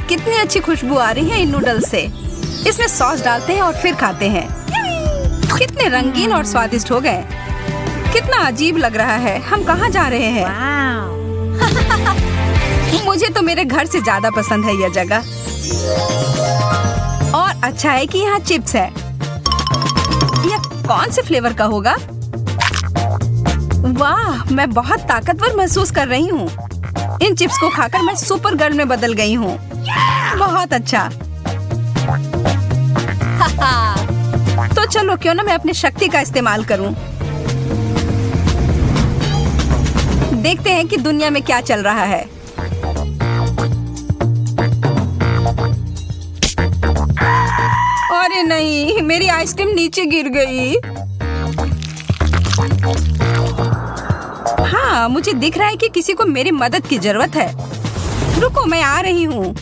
कितनी अच्छी खुशबू आ रही है इन नूडल्स से। इसमें सॉस डालते हैं और फिर खाते हैं। कितने रंगीन और स्वादिष्ट हो गए। कितना अजीब लग रहा है। हम कहाँ जा रहे हैं? मुझे तो मेरे घर से ज्यादा पसंद है यह जगह। और अच्छा है कि यहाँ चिप्स है। यह कौन से फ्लेवर का होगा? वाह, मैं बहुत ताकतवर महसूस कर रही हूँ। इन चिप्स को खाकर मैं सुपर गर्ल में बदल गई हूँ। बहुत अच्छा। तो चलो क्यों ना मैं अपनी शक्ति का इस्तेमाल करूँ। देखते हैं कि दुनिया में क्या चल रहा है। अरे नहीं, मेरी आइसक्रीम नीचे गिर गई। हाँ, मुझे दिख रहा है कि किसी को मेरी मदद की जरूरत है। रुको, मैं आ रही हूँ।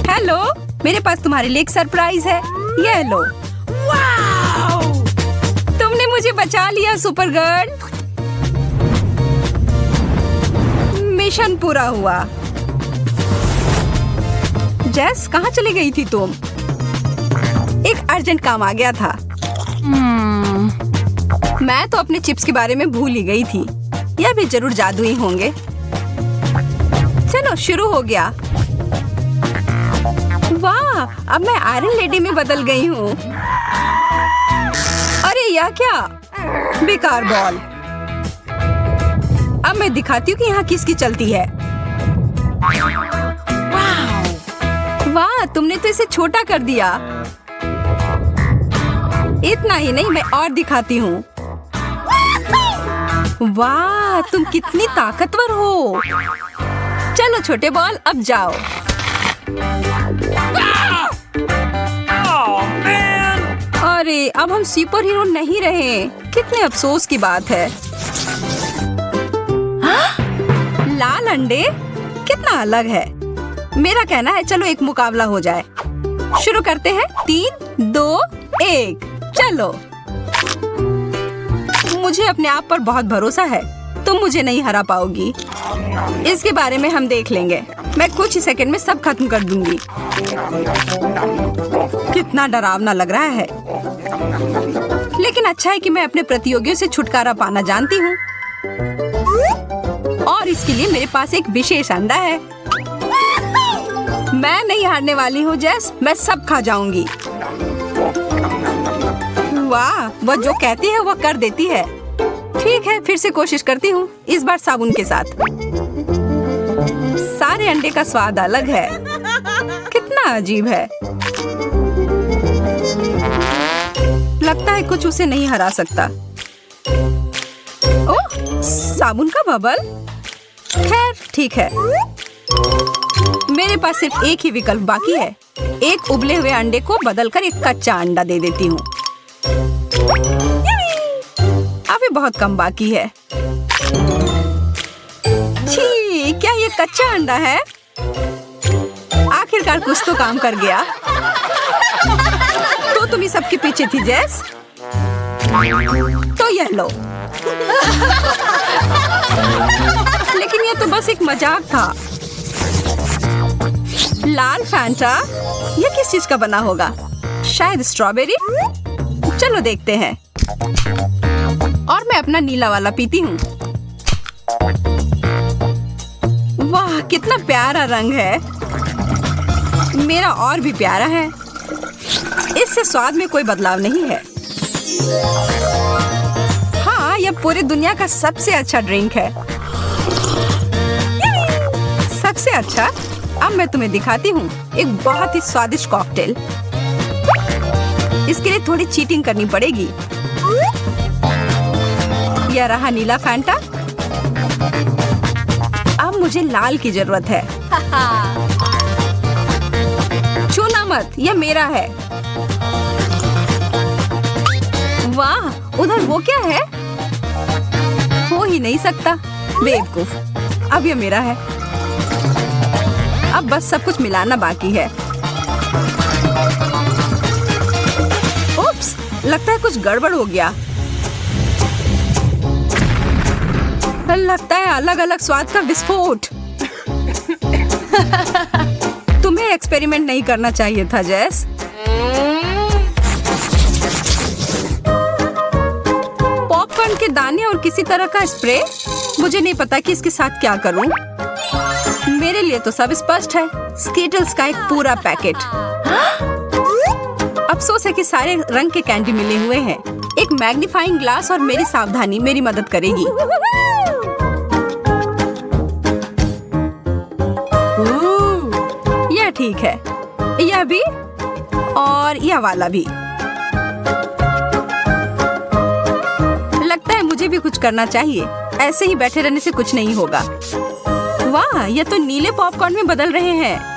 हेलो, मेरे पास तुम्हारे लिए एक सरप्राइज है। ये लो। वाव! तुमने मुझे बचा लिया सुपर गर्ल। मिशन पूरा हुआ। जेस, कहाँ चली गई थी तुम? एक अर्जेंट काम आ गया था। मैं तो अपने चिप्स के बारे में भूल ही गई थी। यह भी जरूर जादुई होंगे। चलो शुरू हो गया। वाह, अब मैं आयरन लेडी में बदल गई हूँ। अरे यह क्या? बेकार बॉल। अब मैं दिखाती हूँ कि यहाँ किसकी चलती है। वाह, तुमने तो इसे छोटा कर दिया। इतना ही नहीं, मैं और दिखाती हूँ। वाह, तुम कितनी ताकतवर हो। चलो छोटे बॉल, अब जाओ। अरे, अब हम सुपर हीरो नहीं रहे। कितने अफसोस की बात है। लाल अंडे कितना अलग है। मेरा कहना है चलो एक मुकाबला हो जाए। शुरू करते हैं। 3, 2, 1, चलो। मुझे अपने आप पर बहुत भरोसा है। तुम मुझे नहीं हरा पाओगी। इसके बारे में हम देख लेंगे। मैं कुछ ही सेकंड में सब खत्म कर दूंगी। कितना डरावना लग रहा है। लेकिन अच्छा है कि मैं अपने प्रतियोगियों से छुटकारा पाना जानती हूँ। और इसके लिए मेरे पास एक विशेष अंडा है। मैं नहीं हारने वाली हूँ जेस। मैं सब खा जाऊंगी। वाह, वह जो कहती है वह कर देती है। ठीक है, फिर से कोशिश करती हूँ। इस बार साबुन के साथ। सारे अंडे का स्वाद अलग है। कितना अजीब है। लगता है कुछ उसे नहीं हरा सकता। ओह, साबुन का बबल। खैर ठीक है। मेरे पास सिर्फ एक ही विकल्प बाकी है। एक उबले हुए अंडे को बदलकर एक कच्चा अंडा दे देती हूँ। अभी बहुत कम बाकी है। छी, क्या ये कच्चा अंडा है? आखिरकार कुछ तो काम कर गया। तो तुम ही सबके पीछे थी जेस। तो यह लो। लेकिन यह तो बस एक मजाक था। लाल फैंटा, यह किस चीज का बना होगा? शायद स्ट्रॉबेरी। चलो देखते हैं। और मैं अपना नीला वाला पीती हूँ। वाह, कितना प्यारा रंग है। मेरा और भी प्यारा है। इससे स्वाद में कोई बदलाव नहीं है। हाँ, यह पूरी दुनिया का सबसे अच्छा ड्रिंक है। सबसे अच्छा। अब मैं तुम्हें दिखाती हूँ एक बहुत ही स्वादिष्ट कॉकटेल। इसके लिए थोड़ी चीटिंग करनी पड़ेगी। यह रहा नीला फैंटा। अब मुझे लाल की जरूरत है। छूना मत, यह मेरा है। वाह, उधर वो क्या है? हो ही नहीं सकता। बेवकूफ। अब यह मेरा है। अब बस सब कुछ मिलाना बाकी है। उप्स, लगता है कुछ गड़बड़ हो गया। लगता है अलग अलग स्वाद का विस्फोट। तुम्हें एक्सपेरिमेंट नहीं करना चाहिए था जेस। पॉपकॉर्न के दाने और किसी तरह का स्प्रे। मुझे नहीं पता कि इसके साथ क्या करूं। मेरे लिए तो सब स्पष्ट है। स्कीटल्स का एक पूरा पैकेट। अफसोस है कि सारे रंग के कैंडी मिले हुए हैं। एक मैग्नीफाइंग ग्लास और मेरी सावधानी मेरी मदद करेगी। यह ठीक है। यह भी और यह वाला भी। लगता है मुझे भी कुछ करना चाहिए। ऐसे ही बैठे रहने से कुछ नहीं होगा। वाह, यह तो नीले पॉपकॉर्न में बदल रहे हैं।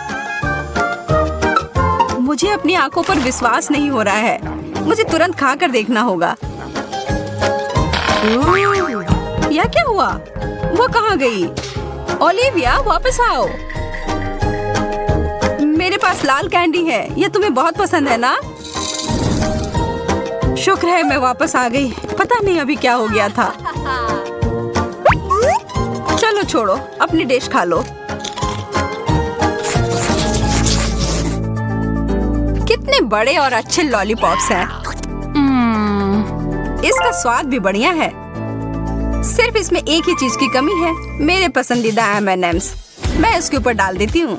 मुझे अपनी आंखों पर विश्वास नहीं हो रहा है। मुझे तुरंत खाकर देखना होगा। यह क्या हुआ? वो कहाँ गई? ओलिविया, वापस आओ। मेरे पास लाल कैंडी है। यह तुम्हें बहुत पसंद है ना? शुक्र है मैं वापस आ गई। पता नहीं अभी क्या हो गया था। चलो छोड़ो, अपनी डिश खा लो। कितने बड़े और अच्छे लॉलीपॉप्स हैं। इसका स्वाद भी बढ़िया है। सिर्फ इसमें एक ही चीज की कमी है। मेरे पसंदीदा M&M's। मैं इसके ऊपर डाल देती हूँ।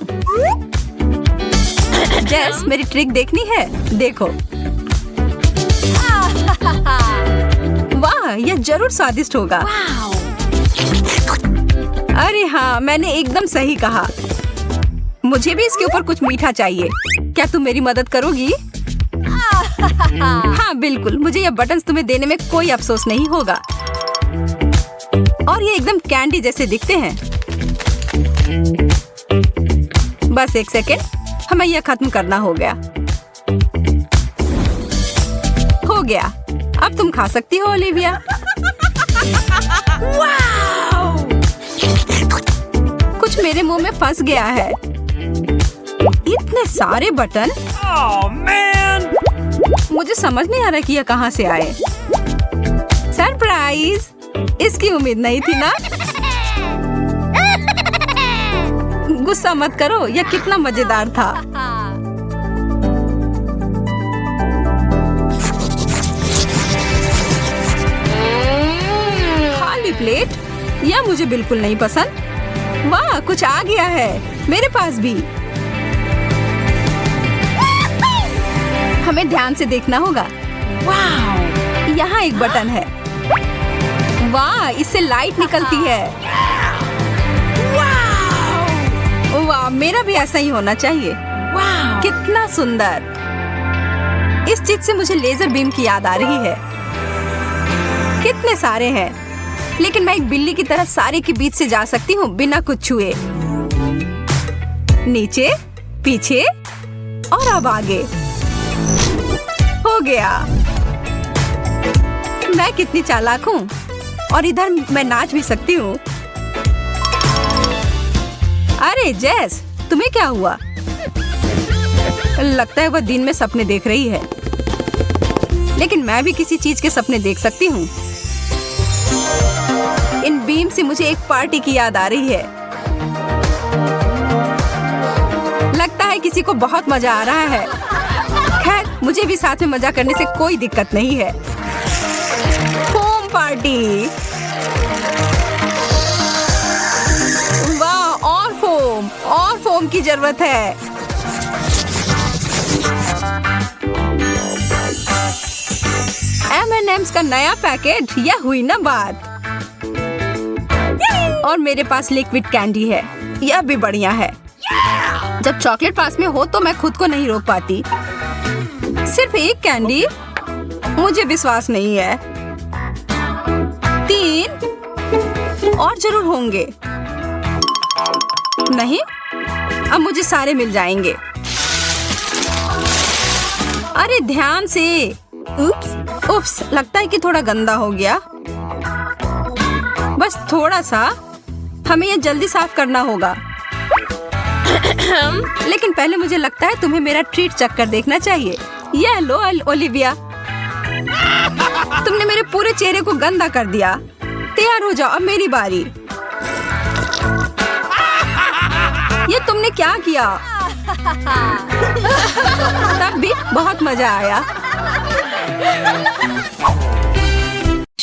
जेस, मेरी ट्रिक देखनी है? देखो। वाह, यह जरूर स्वादिष्ट होगा। अरे हाँ, मैंने एकदम सही कहा। मुझे भी इसके ऊपर कुछ मीठा चाहिए। क्या तुम मेरी मदद करोगी? हाँ बिल्कुल, मुझे यह बटन्स तुम्हें देने में कोई अफसोस नहीं होगा। और ये एकदम कैंडी जैसे दिखते हैं। बस एक सेकेंड, हमें यह खत्म करना हो गया। हो गया। अब तुम खा सकती हो ओलिविया। कुछ मेरे मुंह में फंस गया है। इतने सारे बटन। मुझे समझ नहीं आ रहा कि यह कहाँ से आए। सरप्राइज! इसकी उम्मीद नहीं थी ना? गुस्सा मत करो, यह कितना मजेदार था। खाली प्लेट? यह मुझे बिल्कुल नहीं पसंद। वाह, कुछ आ गया है मेरे पास भी। हमें ध्यान से देखना होगा। वाह, यहाँ एक बटन है। वाह, इससे लाइट निकलती है। वाह, मेरा भी ऐसा ही होना चाहिए। वाह, कितना सुंदर। इस चीज से मुझे लेजर बीम की याद आ रही है। कितने सारे हैं, लेकिन मैं एक बिल्ली की तरह सारे के बीच से जा सकती हूँ बिना कुछ छुए। नीचे, पीछे और अब आगे। हो गया। मैं कितनी चालाक हूँ। और इधर मैं नाच भी सकती हूँ। अरे जेस, तुम्हें क्या हुआ? लगता है वह दिन में सपने देख रही है। लेकिन मैं भी किसी चीज के सपने देख सकती हूँ। इन बीम से मुझे एक पार्टी की याद आ रही है। लगता है किसी को बहुत मजा आ रहा है। खैर, मुझे भी साथ में मजा करने से कोई दिक्कत नहीं है। Foam party. वाह, और फोम की जरूरत है। M&M's का नया पैकेट। यह हुई ना बात। और मेरे पास लिक्विड कैंडी है। यह भी बढ़िया है। जब चॉकलेट पास में हो तो मैं खुद को नहीं रोक पाती। सिर्फ एक कैंडी? मुझे विश्वास नहीं है। 3 और जरूर होंगे। नहीं, अब मुझे सारे मिल जाएंगे। अरे ध्यान से। उप्स, लगता है कि थोड़ा गंदा हो गया। बस थोड़ा सा। हमें यह जल्दी साफ करना होगा। लेकिन पहले मुझे लगता है तुम्हें मेरा ट्रीट चक्कर देखना चाहिए। यह लो ओलिविया। तुमने मेरे पूरे चेहरे को गंदा कर दिया। तैयार हो जाओ, अब मेरी बारी। ये तुमने तुमने क्या किया? तब भी बहुत मजा आया।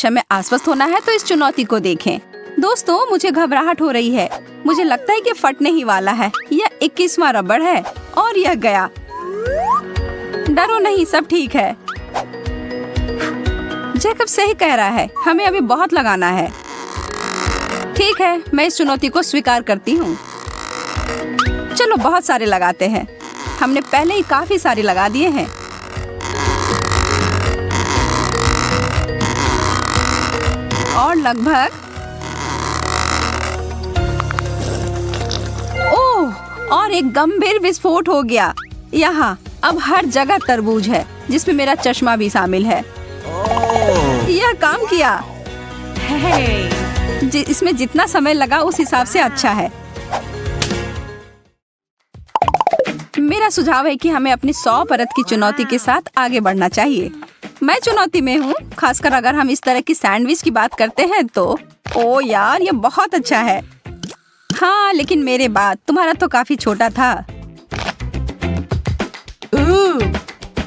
में आश्वस्त होना है तो इस चुनौती को देखें। दोस्तों, मुझे घबराहट हो रही है। मुझे लगता है कि फटने ही वाला है। यह 21वां रबड़ है और यह गया। डरो नहीं, सब ठीक है। जैकब सही कह रहा है, हमें अभी बहुत लगाना है। ठीक है, मैं इस चुनौती को स्वीकार करती हूँ। चलो बहुत सारे लगाते हैं। हमने पहले ही काफी सारे लगा दिए हैं। और लगभग ओह, और एक गंभीर विस्फोट हो गया। यहाँ अब हर जगह तरबूज है, जिसमें मेरा चश्मा भी शामिल है। यह काम किया। इसमें जितना समय लगा उस हिसाब से अच्छा है। मेरा सुझाव है कि हमें अपनी 100 परत की चुनौती के साथ आगे बढ़ना चाहिए। मैं चुनौती में हूँ, खासकर अगर हम इस तरह की सैंडविच की बात करते हैं तो। ओ यार, ये बहुत अच्छा है। हाँ, लेकिन मेरे बाद तुम्हारा तो काफी छोटा था।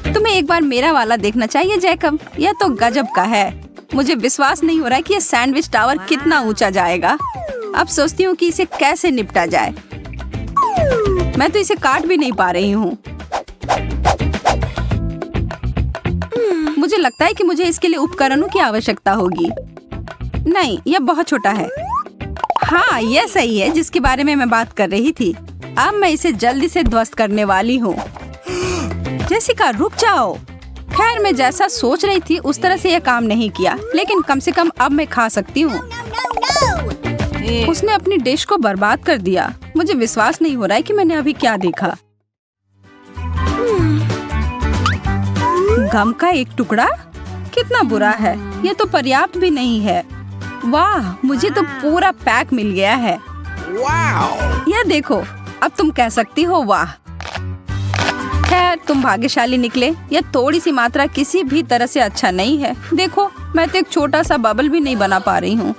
तुम्हें एक बार मेरा वाला देखना चाहिए जैकब। यह तो गजब का है। मुझे विश्वास नहीं हो रहा है कि यह सैंडविच टावर कितना ऊंचा जाएगा। अब सोचती हूँ कि इसे कैसे निपटा जाए। मैं तो इसे काट भी नहीं पा रही हूँ। मुझे लगता है कि मुझे इसके लिए उपकरणों की आवश्यकता होगी। नहीं, यह बहुत छोटा है। हाँ, यह सही है जिसके बारे में मैं बात कर रही थी। अब मैं इसे जल्दी से ध्वस्त करने वाली हूँ। जेसिका, रुक जाओ। खैर, मैं जैसा सोच रही थी उस तरह से यह काम नहीं किया, लेकिन कम से कम अब मैं खा सकती हूँ। उसने अपनी डिश को बर्बाद कर दिया। मुझे विश्वास नहीं हो रहा है कि मैंने अभी क्या देखा। गम का एक टुकड़ा? कितना बुरा है। यह तो पर्याप्त भी नहीं है। वाह, मुझे तो पूरा पैक मिल गया है। यह देखो, अब तुम कह सकती हो वाह। खैर, तुम भाग्यशाली निकले। यह थोड़ी सी मात्रा किसी भी तरह से अच्छा नहीं है। देखो, मैं तो एक छोटा सा बबल भी नहीं बना पा रही हूँ।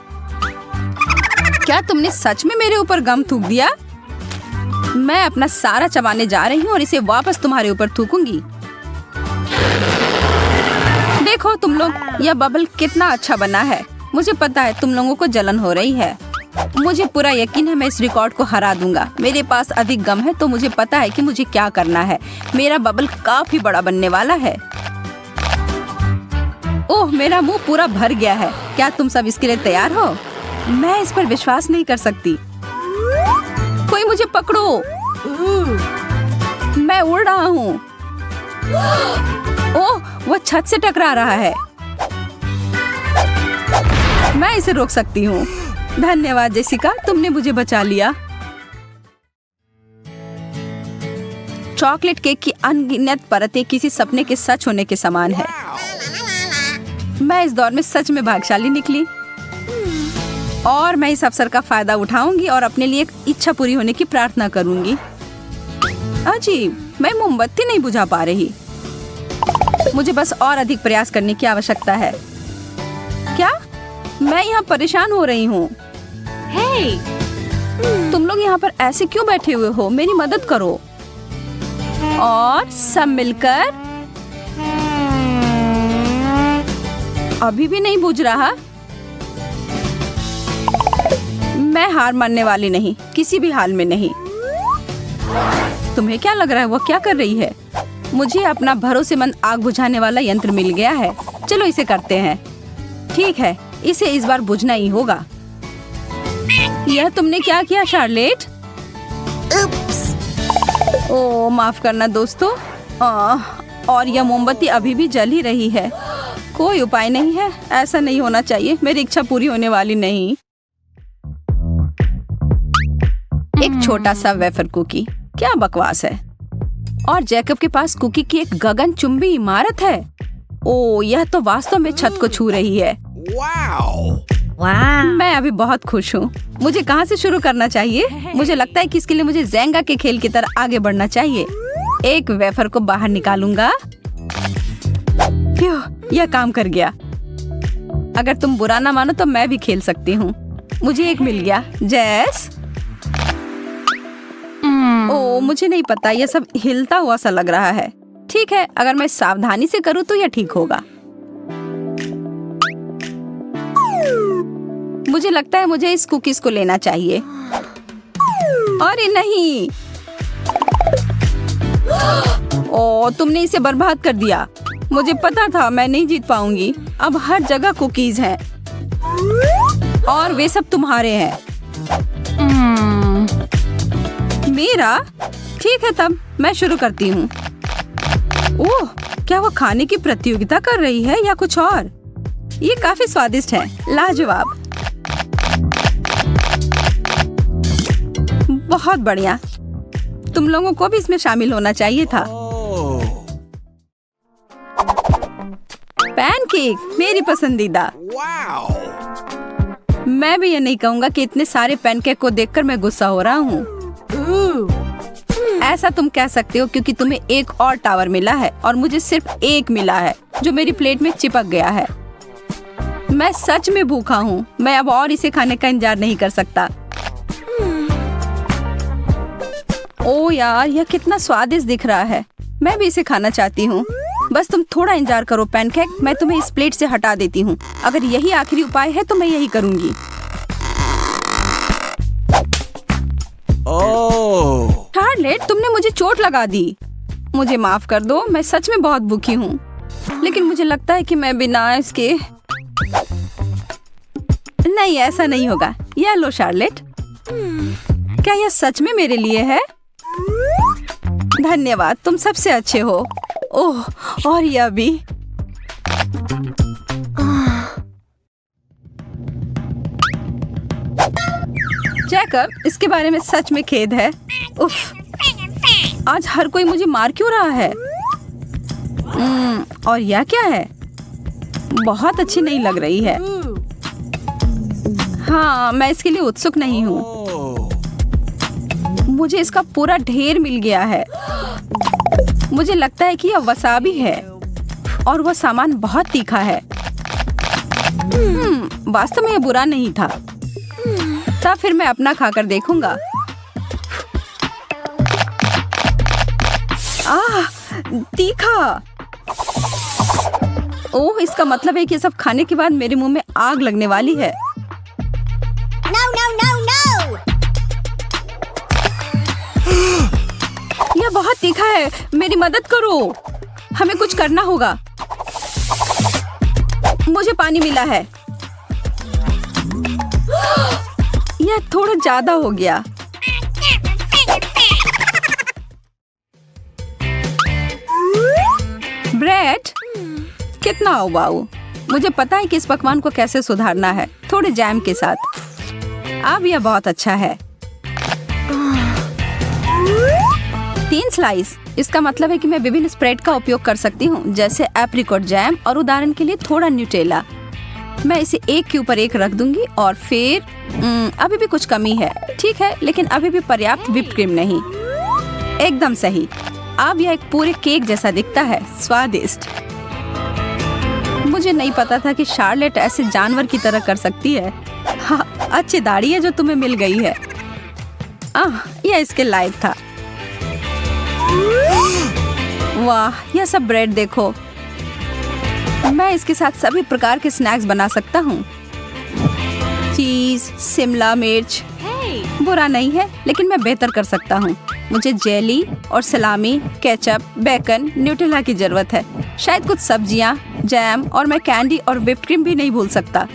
क्या तुमने सच में मेरे ऊपर गम थूक दिया? मैं अपना सारा चबाने जा रही हूँ और इसे वापस तुम्हारे ऊपर थूकूंगी। देखो तुम लोग, यह बबल कितना अच्छा बना है। मुझे पता है तुम लोगों को जलन हो रही है। मुझे पूरा यकीन है मैं इस रिकॉर्ड को हरा दूंगा। मेरे पास अधिक गम है तो मुझे पता है कि मुझे क्या करना है। मेरा बबल काफी बड़ा बनने वाला है। ओह, मेरा मुंह पूरा भर गया है। क्या तुम सब इसके लिए तैयार हो? मैं इस पर विश्वास नहीं कर सकती। कोई मुझे पकड़ो। मैं उड़ रहा हूँ। ओह, वो छत से टकरा रहा है। मैं इसे रोक सकती हूँ। धन्यवाद जेसिका, तुमने मुझे बचा लिया। चॉकलेट केक की अनगिनत परतें किसी सपने के सच होने के समान है। मैं इस दौर में सच में भाग्यशाली निकली और मैं इस अवसर का फायदा उठाऊंगी और अपने लिए एक इच्छा पूरी होने की प्रार्थना करूंगी। अजीब, मैं मोमबत्ती नहीं बुझा पा रही। मुझे बस और अधिक प्रयास करने की आवश्यकता है। क्या? मैं यहाँ परेशान हो रही हूँ। हे, तुम लोग यहाँ पर ऐसे क्यों बैठे हुए हो? मेरी मदद करो। और सब मिलकर। अभी भी नहीं बुझ रहा। मैं हार मानने वाली नहीं, किसी भी हाल में नहीं। तुम्हें क्या लग रहा है वो क्या कर रही है? मुझे अपना भरोसेमंद आग बुझाने वाला यंत्र मिल गया है। चलो इसे करते हैं। ठीक है, इसे इस बार बुझना ही होगा। यह तुमने क्या किया शार्लेट? ओह, माफ करना दोस्तों। और यह मोमबत्ती अभी भी जल ही रही है। कोई उपाय नहीं है, ऐसा नहीं होना चाहिए। मेरी इच्छा पूरी होने वाली नहीं। एक छोटा सा वेफर कुकी, क्या बकवास है। और जैकब के पास कुकी की एक गगनचुंबी इमारत है। ओह, यह तो वास्तव में छत को छू रही है। मैं अभी बहुत खुश हूँ। मुझे कहाँ से शुरू करना चाहिए? मुझे लगता है कि इसके लिए मुझे जेंगा के खेल की तरह आगे बढ़ना चाहिए। एक वेफर को बाहर निकालूंगा। यह काम कर गया। अगर तुम बुरा ना मानो तो मैं भी खेल सकती हूँ। मुझे एक मिल गया। जैस, ओ, मुझे नहीं पता, ये सब हिलता हुआ सा लग रहा है। ठीक है, अगर मैं सावधानी से करूँ तो यह ठीक होगा। मुझे लगता है मुझे इस कुकीज को लेना चाहिए। अरे नहीं, ओ, तुमने इसे बर्बाद कर दिया। मुझे पता था मैं नहीं जीत पाऊंगी। अब हर जगह कुकीज हैं और वे सब तुम्हारे हैं। मेरा? ठीक है, तब मैं शुरू करती हूँ। ओह, क्या वो खाने की प्रतियोगिता कर रही है या कुछ और? ये काफी स्वादिष्ट है, लाजवाब। बहुत बढ़िया, तुम लोगों को भी इसमें शामिल होना चाहिए था। पैनकेक मेरी पसंदीदा। मैं भी ये नहीं कहूँगा कि इतने सारे पैनकेक को देखकर मैं गुस्सा हो रहा हूँ। ऐसा तुम कह सकते हो क्योंकि तुम्हें एक और टावर मिला है और मुझे सिर्फ एक मिला है जो मेरी प्लेट में चिपक गया है। मैं सच में भूखा हूँ। मैं अब और इसे खाने का इंतजार नहीं कर सकता। ओ यार, यह कितना स्वादिष्ट दिख रहा है। मैं भी इसे खाना चाहती हूँ। बस तुम थोड़ा इंतजार करो पैनकेक, मैं तुम्हें इस प्लेट से हटा देती हूँ। अगर यही आखिरी उपाय है तो मैं यही करूँगी। शार्लेट, तुमने मुझे चोट लगा दी। मुझे माफ कर दो, मैं सच में बहुत भूखी हूँ। लेकिन मुझे लगता है कि मैं बिना इसके नहीं, ऐसा नहीं होगा। यह लो शार्लेट। क्या यह सच में मेरे लिए है? धन्यवाद, तुम सबसे अच्छे हो। ओह, और यह भी। जैकब, इसके बारे में सच में खेद है। उफ, आज हर कोई मुझे मार क्यों रहा है? और यह क्या है? बहुत अच्छी नहीं लग रही है। हाँ, मैं इसके लिए उत्सुक नहीं हूँ। मुझे इसका पूरा ढेर मिल गया है। मुझे लगता है कि यह वसाबी है और वह सामान बहुत तीखा है। वास्तव में यह बुरा नहीं था। तब फिर मैं अपना खाकर देखूंगा। आह, तीखा। ओह, इसका मतलब है कि सब खाने के बाद मेरे मुंह में आग लगने वाली है। No, no, no, no! यह बहुत तीखा है। मेरी मदद करो। हमें कुछ करना होगा। मुझे पानी मिला है। यह थोड़ा ज्यादा हो गया। ब्रेड, कितना उबाऊ। मुझे पता है कि इस पकवान को कैसे सुधारना है, थोड़े जैम के साथ। अब यह बहुत अच्छा है। 3 स्लाइस। इसका मतलब है कि मैं विभिन्न स्प्रेड का उपयोग कर सकती हूँ, जैसे एप्रिकॉट जैम और उदाहरण के लिए थोड़ा न्यूटेला। मैं इसे एक के ऊपर एक रख दूंगी और फिर अभी भी कुछ कमी है। ठीक है, लेकिन अभी भी पर्याप्त व्हिप्ड क्रीम नहीं। एकदम सही। अब यह एक पूरे केक जैसा दिखता है। स्वादिष्ट। मुझे नहीं पता था कि शार्लेट ऐसे जानवर की तरह कर सकती है। हाँ, अच्छी दाढ़ी है जो तुम्हें मिल गई है। यह इसके लायक था। वाह, यह सब ब्रेड देखो। मैं इसके साथ सभी प्रकार के स्नैक्स बना सकता हूँ। चीज, शिमला मिर्च। बुरा नहीं है, लेकिन मैं बेहतर कर सकता हूँ। मुझे जेली और सलामी, केचप, बेकन, न्यूटेला की जरूरत है। शायद कुछ सब्जियाँ, जैम और मैं कैंडी और व्हिप्ड क्रीम भी नहीं भूल सकता।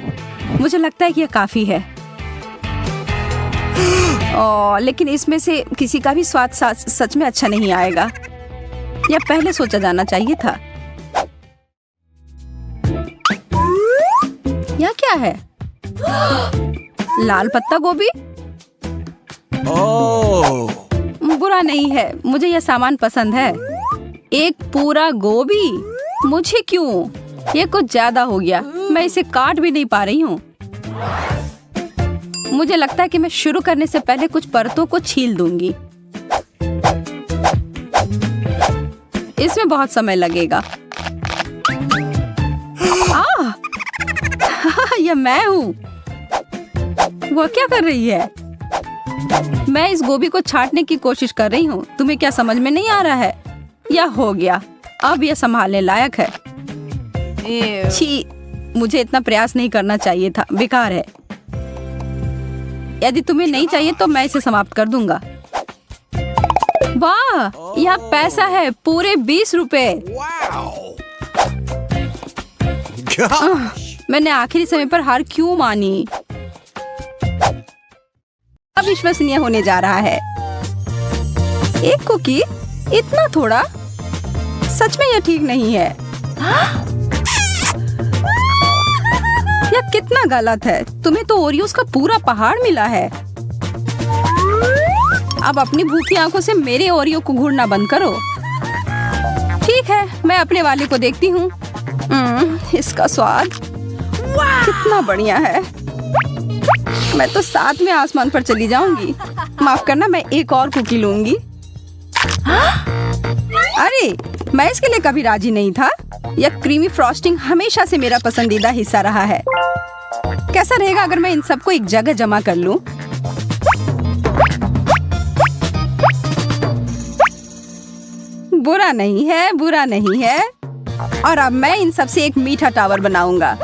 मुझे लगता है कि यह काफी है। लेकिन इसमें से किसी का भी स्वाद सच में अच्छा नहीं आएगा। यह पहले सोचा जाना चाहिए था। यह क्या है? लाल पत्ता गोभी? बुरा नहीं है, मुझे यह सामान पसंद है। एक पूरा गोभी? मुझे क्यों? यह कुछ ज्यादा हो गया। मैं इसे काट भी नहीं पा रही हूँ। मुझे लगता है कि मैं शुरू करने से पहले कुछ परतों को छील दूंगी। इसमें बहुत समय लगेगा। यह मैं हूँ। वह क्या कर रही है? मैं इस गोभी को छांटने की कोशिश कर रही हूँ। तुम्हें क्या समझ में नहीं आ रहा है? या हो गया, अब यह संभालने लायक है। छी, मुझे इतना प्रयास नहीं करना चाहिए था, बेकार है। यदि तुम्हें नहीं चाहिए तो मैं इसे समाप्त कर दूंगा। वाह, यह पैसा है, पूरे 20 रुपए। मैंने आखिरी समय पर हार क्यों मानी? अविश्वसनीय होने जा रहा है। एक कुकी, इतना थोड़ा? सच में यह ठीक नहीं है। यह कितना गलत है। तुम्हें तो ओरियोस का पूरा पहाड़ मिला है। अब अपनी भूखी आंखों से मेरे ओरियो को घूरना बंद करो। ठीक है, मैं अपने वाले को देखती हूँ। इसका स्वाद कितना बढ़िया है। मैं तो साथ में आसमान पर चली जाऊंगी। माफ करना, मैं एक और कुकी लूंगी। अरे, मैं इसके लिए कभी राजी नहीं था। यह क्रीमी फ्रॉस्टिंग हमेशा से मेरा पसंदीदा हिस्सा रहा है। कैसा रहेगा अगर मैं इन सबको एक जगह जमा कर लूं? बुरा नहीं है, बुरा नहीं है। और अब मैं इन सब से एक मीठा टावर बनाऊंगा।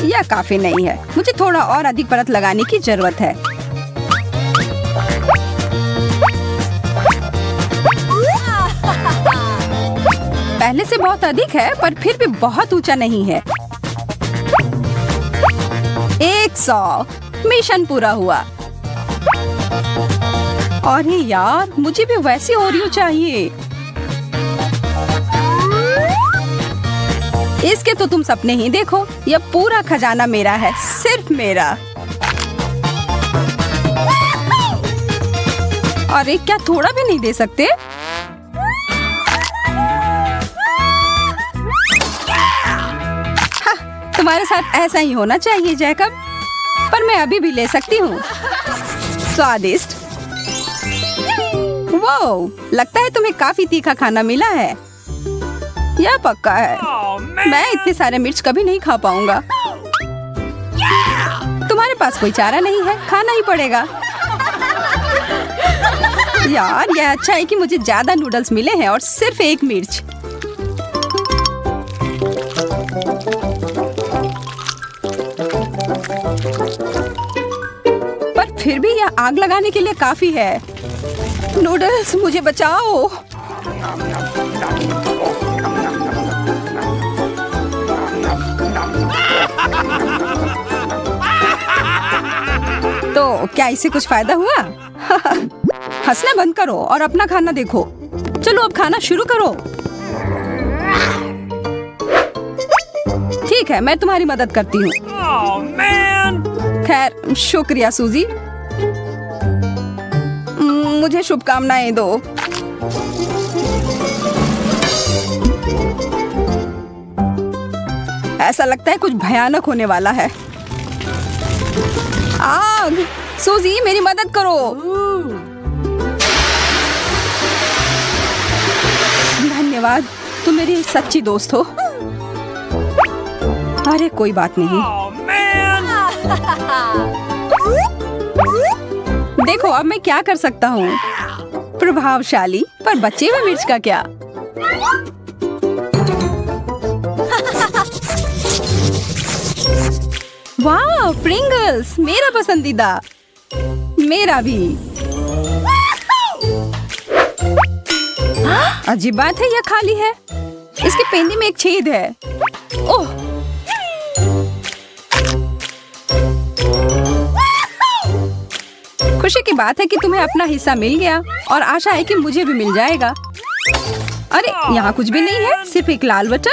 यह काफी नहीं है, मुझे थोड़ा और अधिक परत लगाने की जरूरत है। पहले से बहुत अधिक है, पर फिर भी बहुत ऊंचा नहीं है। 100, मिशन पूरा हुआ। अरे यार, मुझे भी वैसी ओरियो चाहिए। इसके तो तुम सपने ही देखो। यह पूरा खजाना मेरा है, सिर्फ मेरा। अरे, क्या थोड़ा भी नहीं दे सकते? हाँ, तुम्हारे साथ ऐसा ही होना चाहिए जैकब। पर मैं अभी भी ले सकती हूँ। स्वादिष्ट। वाओ, लगता है तुम्हें काफी तीखा खाना मिला है। यह पक्का है। मैं इतने सारे मिर्च कभी नहीं खा पाऊंगा। तुम्हारे पास कोई चारा नहीं है, खाना ही पड़ेगा। यार, यह अच्छा है कि मुझे ज्यादा नूडल्स मिले हैं और सिर्फ एक मिर्च। पर फिर भी यह आग लगाने के लिए काफी है। नूडल्स, मुझे बचाओ। तो क्या इससे कुछ फायदा हुआ? हंसना बंद करो और अपना खाना देखो। चलो अब खाना शुरू करो। ठीक है, मैं तुम्हारी मदद करती हूँ। खैर, शुक्रिया सूजी। मुझे शुभकामनाएं दो। ऐसा लगता है कुछ भयानक होने वाला है। आग! सूजी, मेरी मदद करो। धन्यवाद, तुम मेरी सच्ची दोस्त हो। अरे कोई बात नहीं। देखो, अब मैं क्या कर सकता हूँ। प्रभावशाली, पर बचे हुए मिर्च का क्या? वाह, प्रिंगल्स, मेरा पसंदीदा। मेरा भी। अजीब बात है, यह खाली है। इसके पेंदी में एक छेद है। ओह, खुशी की बात है कि तुम्हें अपना हिस्सा मिल गया और आशा है कि मुझे भी मिल जाएगा। अरे, यहाँ कुछ भी नहीं है, सिर्फ एक लाल बटन।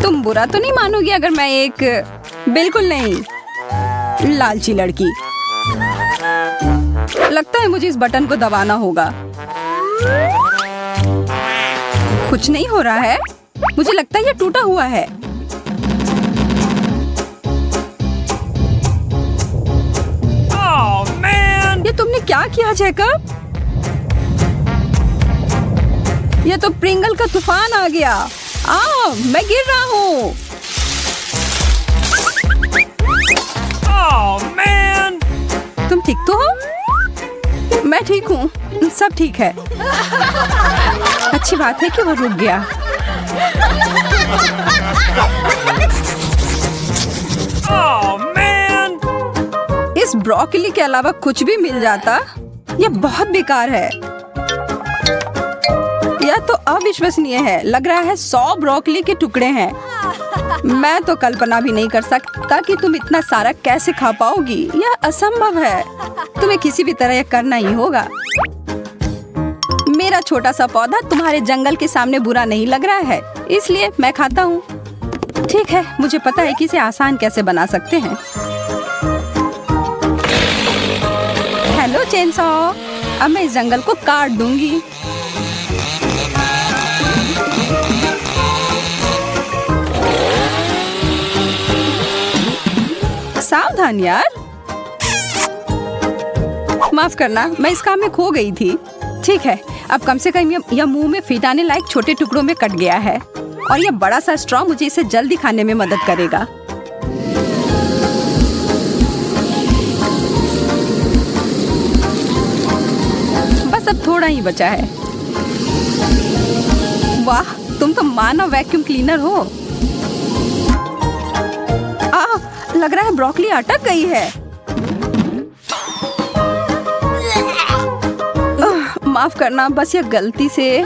तुम बुरा तो नहीं मानोगी अगर मैं एक बिल्कुल नहीं लालची लड़की। लगता है मुझे इस बटन को दबाना होगा। कुछ नहीं हो रहा है। मुझे लगता है ये टूटा हुआ है। ये तुमने क्या किया जैकब? ये तो प्रिंगल का तूफान आ गया। मैं गिर रहा हूँ। Oh man! तुम ठीक तो हो? मैं ठीक हूँ, सब ठीक है। अच्छी बात है कि वो रुक गया। Oh man! इस ब्रोकली के अलावा कुछ भी मिल जाता, यह बहुत बेकार है। यह तो अविश्वसनीय है। लग रहा है 100 ब्रोकली के टुकड़े हैं। मैं तो कल्पना भी नहीं कर सकता कि तुम इतना सारा कैसे खा पाओगी। यह असंभव है। तुम्हें किसी भी तरह यह करना ही होगा। मेरा छोटा सा पौधा तुम्हारे जंगल के सामने बुरा नहीं लग रहा है, इसलिए मैं खाता हूँ। ठीक है, मुझे पता है कि इसे आसान कैसे बना सकते हैं। हेलो चेनसॉ, अब मैं इस जंगल को काट दूंगी। सावधान यार। माफ करना, मैं इस काम में खो गई थी। ठीक है, अब कम से कम यह मुंह में फिट आने लायक छोटे टुकड़ों में कट गया है और यह बड़ा सा स्ट्रॉ मुझे इसे जल्दी खाने में मदद करेगा। बस अब थोड़ा ही बचा है। वाह, तुम तो मानव वैक्यूम क्लीनर हो। लग रहा है ब्रोकली अटक गई है। माफ करना, बस यह गलती से।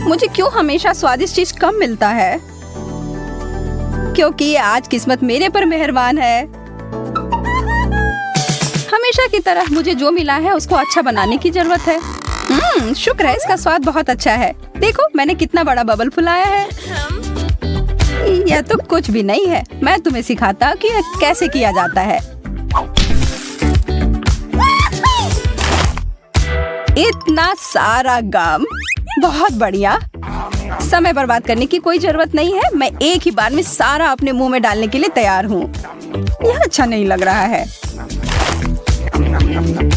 मुझे क्यों हमेशा स्वादिष्ट चीज कम मिलता है? क्योंकि आज किस्मत मेरे पर मेहरबान है। हमेशा की तरह मुझे जो मिला है उसको अच्छा बनाने की जरूरत है। शुक्र है, इसका स्वाद बहुत अच्छा है। देखो मैंने कितना बड़ा बबल फुलाया है। यह तो कुछ भी नहीं है। मैं तुम्हें सिखाता कि यह कैसे किया जाता है। इतना सारा गम, बहुत बढ़िया। समय बर्बाद करने की कोई जरूरत नहीं है। मैं एक ही बार में सारा अपने मुंह में डालने के लिए तैयार हूँ। यह अच्छा नहीं लग रहा है।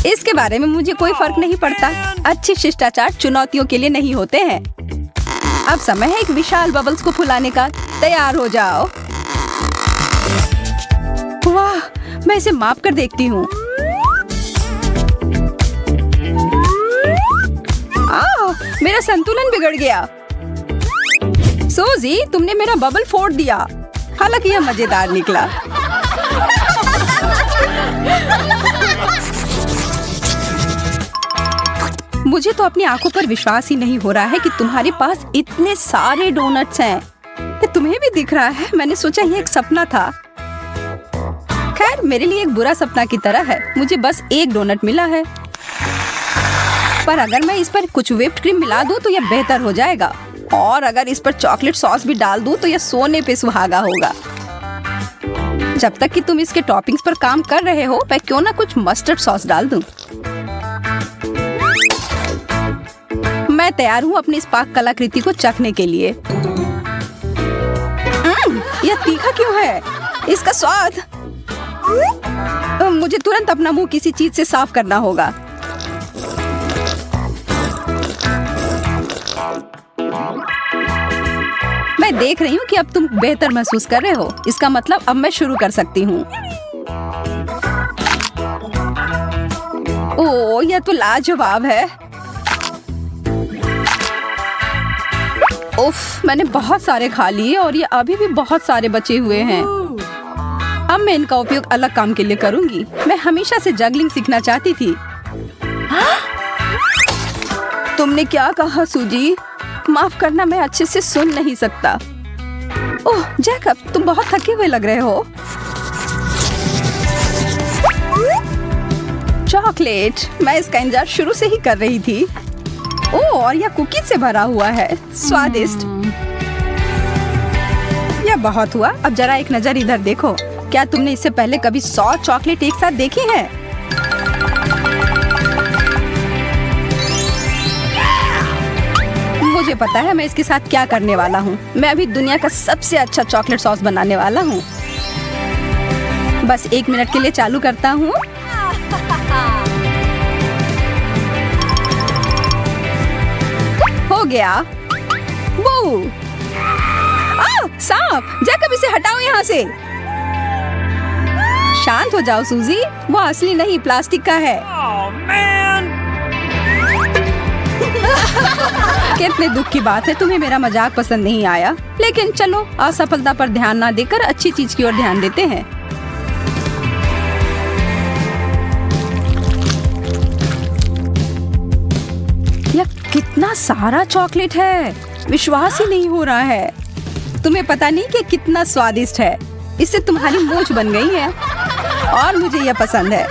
इसके बारे में मुझे कोई फर्क नहीं पड़ता। अच्छी शिष्टाचार चुनौतियों के लिए नहीं होते हैं। अब समय है एक विशाल बबल्स को फुलाने का। तैयार हो जाओ। वाह, मैं इसे माप कर देखती हूँ। मेरा संतुलन बिगड़ गया। सोजी, तुमने मेरा बबल फोड़ दिया। हालांकि यह मजेदार निकला। मुझे तो अपनी आंखों पर विश्वास ही नहीं हो रहा है कि तुम्हारे पास इतने सारे डोनट्स हैं। तुम्हें भी दिख रहा है। मैंने सोचा ये एक सपना था। खैर, मेरे लिए एक बुरा सपना की तरह है। मुझे बस एक डोनट मिला है, पर अगर मैं इस पर कुछ व्हिप्ड क्रीम मिला दूं तो यह बेहतर हो जाएगा। और अगर इस पर चॉकलेट सॉस भी डाल दूं तो यह सोने पे सुहागा होगा। जब तक कि तुम इसके टॉपिंग्स पर काम कर रहे हो, मैं क्यों ना कुछ मस्टर्ड सॉस डाल दूं। मैं तैयार हूँ अपनी इस पाक कलाकृति को चखने के लिए। यह तीखा क्यों है? इसका स्वाद। मुझे तुरंत अपना मुंह किसी चीज से साफ करना होगा। मैं देख रही हूँ कि अब तुम बेहतर महसूस कर रहे हो। इसका मतलब अब मैं शुरू कर सकती हूँ। ओह, यह तो लाजवाब है। उफ, मैंने बहुत सारे खा लिए और ये अभी भी बहुत सारे बचे हुए हैं। अब मैं इनका उपयोग अलग काम के लिए करूंगी। मैं हमेशा से जगलिंग सीखना चाहती थी। तुमने क्या कहा सूजी? माफ करना, मैं अच्छे से सुन नहीं सकता। ओह जैकब, तुम बहुत थके हुए लग रहे हो। चॉकलेट, मैं इसका इंतजार शुरू से ही कर रही थी। ओह, और यह कुकीज से भरा हुआ है। स्वादिष्ट। यह बहुत हुआ। अब जरा एक नजर इधर देखो। क्या तुमने इससे पहले कभी 100 चॉकलेट एक साथ देखी है? मुझे पता है मैं इसके साथ क्या करने वाला हूँ। मैं अभी दुनिया का सबसे अच्छा चॉकलेट सॉस बनाने वाला हूँ। बस 1 मिनट के लिए चालू करता हूँ। हो गया। वो सांप, जैकब इसे हटाओ यहाँ से। शांत हो जाओ सूजी, वो असली नहीं प्लास्टिक का है। Oh man! कितने दुख की बात है, तुम्हें मेरा मजाक पसंद नहीं आया। लेकिन चलो असफलता पर ध्यान ना देकर अच्छी चीज की ओर ध्यान देते हैं। यह कितना सारा चॉकलेट है, विश्वास ही नहीं हो रहा है। तुम्हें पता नहीं कि कितना स्वादिष्ट है। इससे तुम्हारी मूंछ बन गई है और मुझे यह पसंद है।